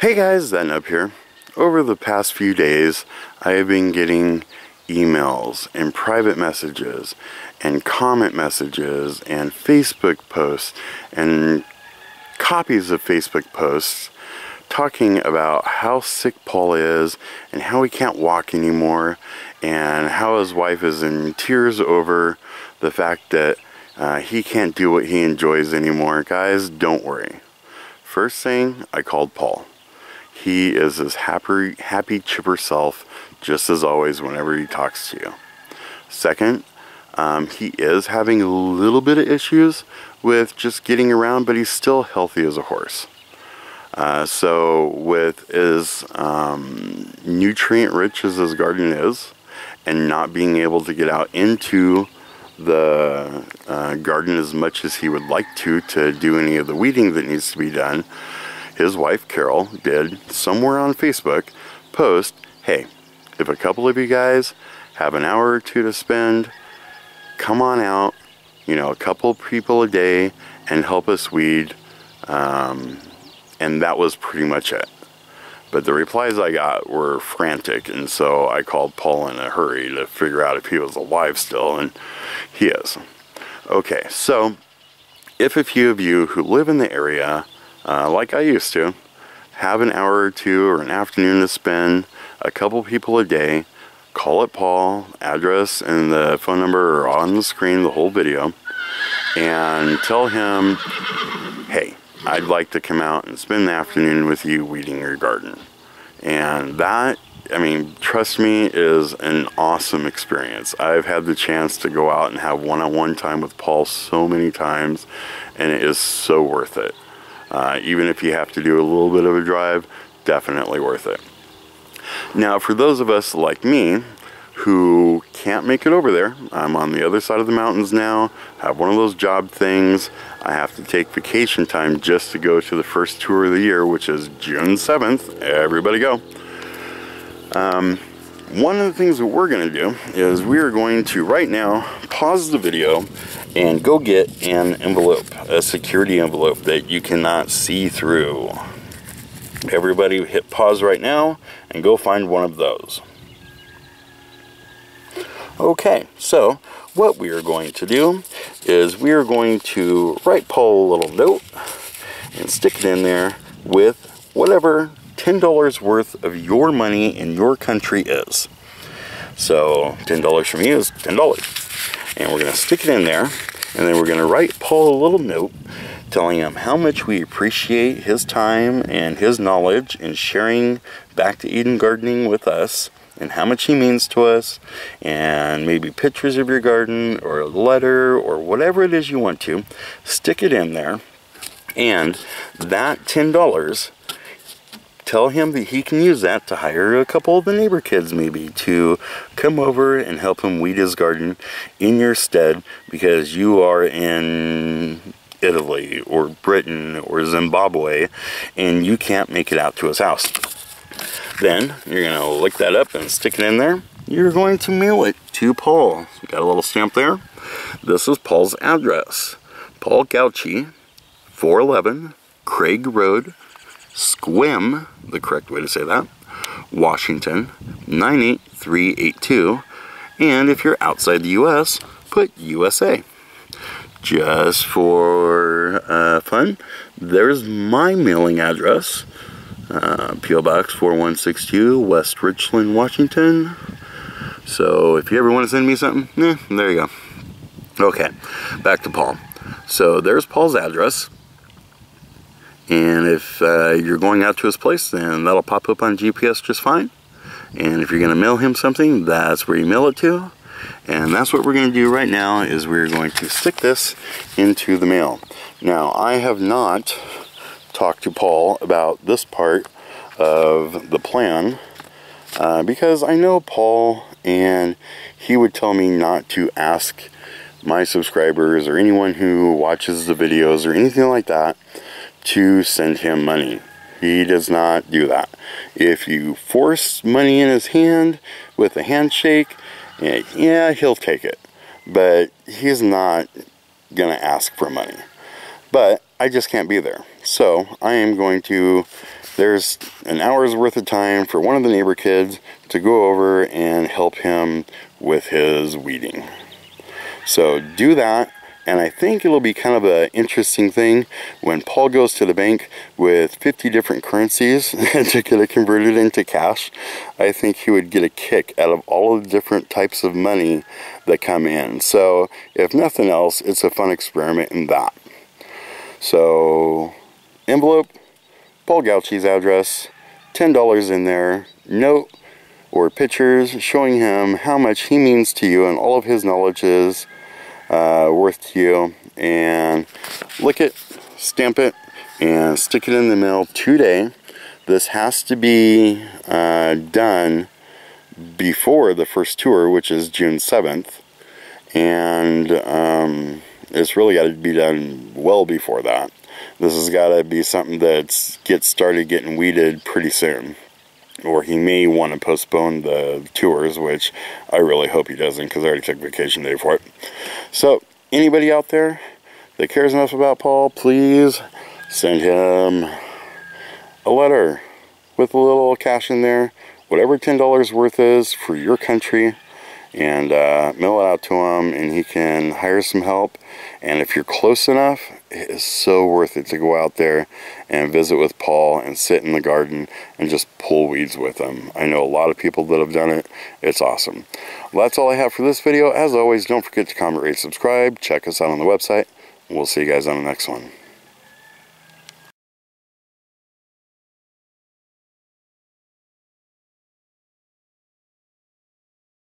Hey guys, Thatnub here. Over the past few days, I have been getting emails and private messages and comment messages and Facebook posts and copies of Facebook posts talking about how sick Paul is and how he can't walk anymore and how his wife is in tears over the fact that he can't do what he enjoys anymore. Guys, don't worry. First thing, I called Paul. He is his happy, chipper self, just as always whenever he talks to you. Second, he is having a little bit of issues with just getting around, but he's still healthy as a horse. So with as nutrient rich as his garden is, and not being able to get out into the garden as much as he would like to do any of the weeding that needs to be done, his wife Carol did somewhere on Facebook post, hey, if a couple of you guys have an hour or two to spend, come on out, you know, a couple people a day and help us weed. And that was pretty much it. But the replies I got were frantic, and so I called Paul in a hurry to figure out if he was alive still, and he is. Okay, so if a few of you who live in the area, like I used to, have an hour or two or an afternoon to spend, a couple people a day, call up Paul. Address and the phone number are on the screen, the whole video, and tell him, hey, I'd like to come out and spend the afternoon with you weeding your garden. And that, I mean, trust me, is an awesome experience. I've had the chance to go out and have one-on-one time with Paul so many times, and it is so worth it. Even if you have to do a little bit of a drive, definitely worth it. Now, for those of us like me who can't make it over there, I'm on the other side of the mountains now, have one of those job things. I have to take vacation time just to go to the first tour of the year, which is June 7th. Everybody go. One of the things that we're going to do is we are going to right now pause the video and go get an envelope, a security envelope that you cannot see through. Everybody hit pause right now and go find one of those. Okay, so what we are going to do is we are going to write Paul a little note and stick it in there with whatever $10 worth of your money in your country is. So $10 from you is $10. And we're going to stick it in there, and then we're going to write Paul a little note telling him how much we appreciate his time and his knowledge in sharing Back to Eden gardening with us, and how much he means to us, and maybe pictures of your garden or a letter or whatever it is you want to. Stick it in there, and that $10, tell him that he can use that to hire a couple of the neighbor kids maybe to come over and help him weed his garden in your stead, because you are in Italy or Britain or Zimbabwe and you can't make it out to his house. Then you're going to lick that up and stick it in there. You're going to mail it to Paul. You got a little stamp there. This is Paul's address. Paul Gautschi, 411 Craig Road, Squim, the correct way to say that, Washington, 98382. And if you're outside the US, put USA. Just for fun, there's my mailing address. P.O. Box 4162, West Richland, Washington. So if you ever want to send me something, there you go. Okay, back to Paul. So there's Paul's address. And if you're going out to his place, then that'll pop up on GPS just fine. And if you're going to mail him something, that's where you mail it to. And that's what we're going to do right now, is we're going to stick this into the mail. Now, I have not talked to Paul about this part of the plan because I know Paul, and he would tell me not to ask my subscribers or anyone who watches the videos or anything like that to send him money. He does not do that. If you force money in his hand with a handshake, yeah, he'll take it, but he's not gonna ask for money. But I just can't be there. So I am going to, there's an hour's worth of time for one of the neighbor kids to go over and help him with his weeding. So do that, and I think it'll be kind of an interesting thing when Paul goes to the bank with 50 different currencies to get it converted into cash. I think he would get a kick out of all of the different types of money that come in. So if nothing else, it's a fun experiment in that. So envelope, Paul Gautschi's address, $10 in there, note or pictures showing him how much he means to you and all of his knowledge is worth to you, and lick it, stamp it, and stick it in the mail today. This has to be done before the first tour, which is June 7th, and it's really got to be done well before that. This has got to be something that gets started getting weeded pretty soon. Or he may want to postpone the tours, which I really hope he doesn't, because I already took vacation day for it. So, anybody out there that cares enough about Paul, please send him a letter with a little cash in there, whatever $10 worth is for your country, and mail it out to him, and he can hire some help. And if you're close enough, it is so worth it to go out there and visit with Paul and sit in the garden and just pull weeds with him. I know a lot of people that have done it. It's awesome. Well, that's all I have for this video. As always, don't forget to comment, rate, subscribe. Check us out on the website. We'll see you guys on the next one.